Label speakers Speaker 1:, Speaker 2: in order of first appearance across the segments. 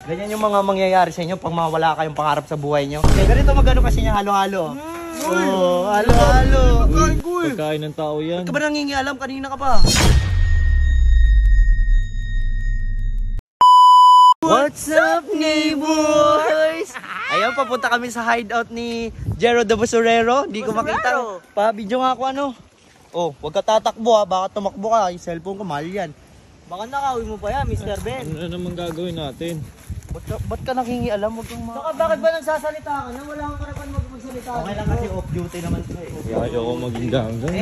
Speaker 1: Ganyan yung mga mangyayari sa inyo pag mawala kayong pangarap sa buhay nyo. Ganito magano kasi niya halo-halo. Oh, halo-halo.
Speaker 2: Pagkain ng tao yan.
Speaker 1: Ba't ka ba nangingialam? Kanina ka pa. What's up, neighbors? Ayun, papunta kami sa hideout ni Jero the Basurero. Di ko makita. Pa-video nga ako ano. Oh, huwag ka tatakbo ha. Baka tumakbo ka. Yung cellphone ko, mahal yan.
Speaker 3: Baka nakawin mo pa yan, Mr. Ben.
Speaker 2: Ano na naman gagawin natin?
Speaker 1: Ba't ka nangingialam? Huwag kang
Speaker 3: Saka bakit ba nagsasalita ka na? Wala kang karapan magsalita.
Speaker 1: Okay lang kasi off-duty naman siya eh.
Speaker 2: Kaya ayoko maging ganggang.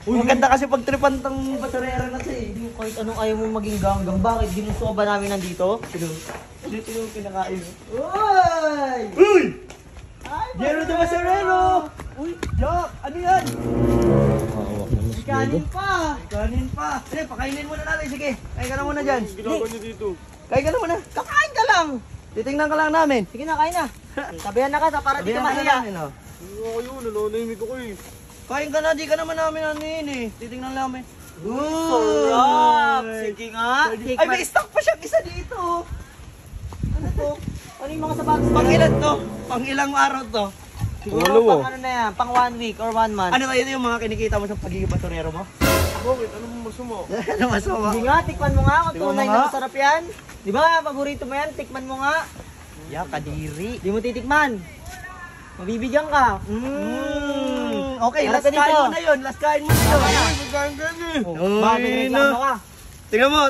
Speaker 1: Maganda kasi pag tripan tang basurero na siya eh.
Speaker 3: Kahit anong ayaw mo maging ganggang, bakit? Ginusto ka ba namin nandito?
Speaker 1: Dito yung kinakain.
Speaker 3: Uy!
Speaker 1: Uy! Jero the Basurero! Uy, Jack! Ano yan?
Speaker 2: Hawak na mas
Speaker 3: Kanin pa!
Speaker 1: Kanin pa. Sige, pakainin muna natin. Sige, kain ka na muna dyan.
Speaker 2: ginagawa niyo dito?
Speaker 1: Kain ka na muna. Kakain ka lang. Titingnan ka lang namin.
Speaker 3: Sige na, kain na. Sabihan na ka para di ka
Speaker 1: Sabihan ka
Speaker 3: mahiya.
Speaker 1: namin, oh.
Speaker 2: Kayo, nanonahimik ako eh.
Speaker 1: Kain ka na, di ka naman namin ano yun eh. Titingnan namin.
Speaker 3: Sarap! Sige nga.
Speaker 1: Ay, may stock pa siyang isa dito.
Speaker 3: Ano to? Ano yung mga sapatos?
Speaker 1: Pang ilan to? Pang ilang araw to?
Speaker 3: Siguro pang ano na yan, pang 1 week or 1 month.
Speaker 1: Ano kayo yung mga kinikita mo sa pagiging basurero mo?
Speaker 2: Bakit? Ano mo masama?
Speaker 1: Ano masama?
Speaker 3: Hindi nga, tikman mo nga kung
Speaker 1: Tikman mo
Speaker 3: tunay
Speaker 1: nga.
Speaker 3: na masarap yan. Di ba, paborito mo yan, tikman mo nga.
Speaker 1: Ya, kadiri.
Speaker 3: Di mo titikman. Mabibigyan ka.
Speaker 1: Okay,
Speaker 3: Harap
Speaker 1: last
Speaker 3: ka dito.
Speaker 1: kain mo na yun. Last kain mo na yun.
Speaker 2: Ganggang eh.
Speaker 3: Bakit reklamo ka?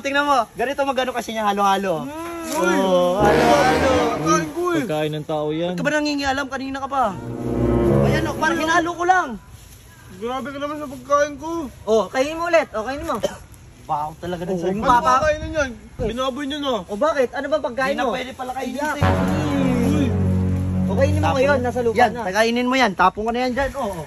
Speaker 1: Tingnan mo. Ganito magano kasi niya halo-halo. Oh, halo-halo.
Speaker 2: Pagkain ko eh. Pagkain ng tao yan.
Speaker 1: Ba't ka ba nangingialam? Kanina ka pa. Ayan o, parang hinalo ko lang.
Speaker 2: Grabe ka naman sa pagkain ko.
Speaker 3: Oh, kainin mo ulit. O, kainin mo.
Speaker 1: Wow, talaga din
Speaker 3: Oo,
Speaker 1: sa'yo.
Speaker 3: ano
Speaker 2: Ano
Speaker 3: Papa?
Speaker 2: ba kainin yan? Binaboy niyo na.
Speaker 3: O bakit? Ano ba
Speaker 1: Hindi
Speaker 3: pagkain
Speaker 1: na
Speaker 3: mo?
Speaker 1: pwede pala kainin
Speaker 3: Iyak.
Speaker 1: sa'yo.
Speaker 3: O kainin mo ngayon, nasa lupa
Speaker 1: Yan,
Speaker 3: na.
Speaker 1: kainin mo yan. Tapong ka na yan dyan. Oo.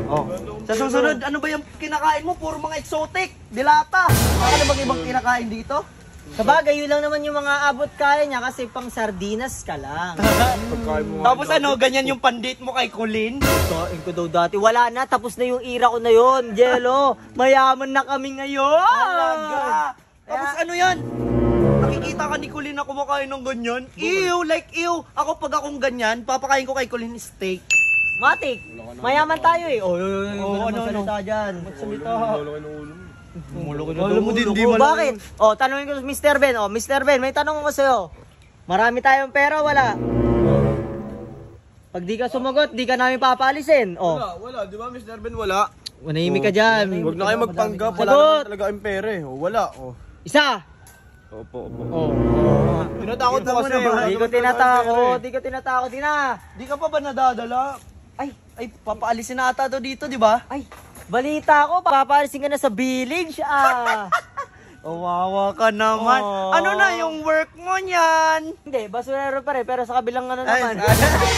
Speaker 1: Oh. Sa susunod, ano ba yung kinakain mo? Puro mga exotic. Dilata. Ano bang ibang kinakain dito?
Speaker 3: Sa bagay, yun lang naman yung mga abot kaya niya kasi pang sardinas ka lang.
Speaker 2: Pagkain mo.
Speaker 1: Tapos ano, ganyan yung pandate mo kay Colin?
Speaker 3: Kain ko daw dati. Wala na, tapos na yung era ko na yun, Jello. Mayaman na kami ngayon.
Speaker 1: Talaga. Tapos ano yan? Nakikita ka ni Colin na kumakain ng ganyan? Ew, like ew. Ako pag akong ganyan, papakain ko kay Colin steak.
Speaker 3: Matik, mayaman tayo eh. Oh,
Speaker 1: ano,
Speaker 3: salita dyan.
Speaker 1: Magsalita. Muloko na
Speaker 3: Alam mo din, di bakit? Oh, tanungin ko Mr. Ben. Oh, Mr. Ben, may tanong ko sa'yo. Marami tayong pera, wala? Pag di ka sumagot, di ka namin papaalisin. Oh,
Speaker 2: Wala. Di ba Mr. Ben wala?
Speaker 3: manahimik ka dyan.
Speaker 2: Huwag na kayo magpanggap. Wala
Speaker 3: Sagot!
Speaker 2: naman talaga yung pera eh. Wala. Oh.
Speaker 3: Isa.
Speaker 2: Opo.
Speaker 3: Oh.
Speaker 1: Tinatakot mo kasi.
Speaker 3: Di ko tinatakot, di ko tinatakot. Di na.
Speaker 1: Di ka pa ba nadadala? Ay, papaalisin na ata to dito, di ba?
Speaker 3: Ay, balita ko, papaalisin ka na sa village.
Speaker 1: Wawa ka naman.
Speaker 3: Oh.
Speaker 1: Ano na yung work mo niyan?
Speaker 3: Hindi, basurero pa rin, pero sa kabilang ano naman.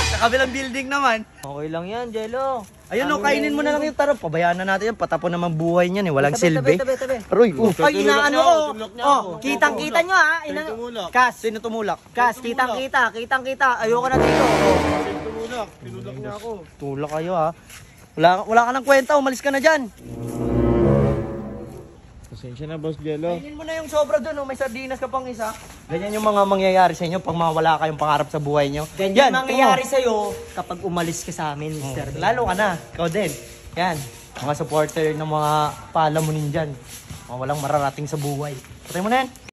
Speaker 1: Sa kabilang building naman.
Speaker 3: Okay lang yan, Jello.
Speaker 1: Ayun o, kainin mo na lang yung tarap. Pabayaan na natin yan. Patapon naman buhay niyan eh. Walang silbi.
Speaker 3: Tabi.
Speaker 1: Aroy,
Speaker 3: Ay, inaano ko. Oh, kitang-kita nyo ha.
Speaker 2: Tumulak.
Speaker 3: Kas,
Speaker 1: Sino tumulak?
Speaker 3: Kas, kitang-kita. Ayoko na dito.
Speaker 2: Tumulak. Tinulak niya ako.
Speaker 1: Tulak kayo ha. Wala ka ng kwenta. Umalis ka na dyan.
Speaker 2: Pasensya na, Boss Jello.
Speaker 1: Kainin mo na yung sobra dun. May sardinas ka pang isa. Ganyan yung mga mangyayari sa inyo pag mawala kayong pangarap sa buhay nyo.
Speaker 3: Ganyan
Speaker 1: Yan,
Speaker 3: mangyayari sa'yo kapag umalis ka sa amin, Mr.
Speaker 1: Lalo ka na. Ikaw din. Yan. Mga supporter ng mga palamunin dyan. Mga walang mararating sa buhay. Patay mo na yan.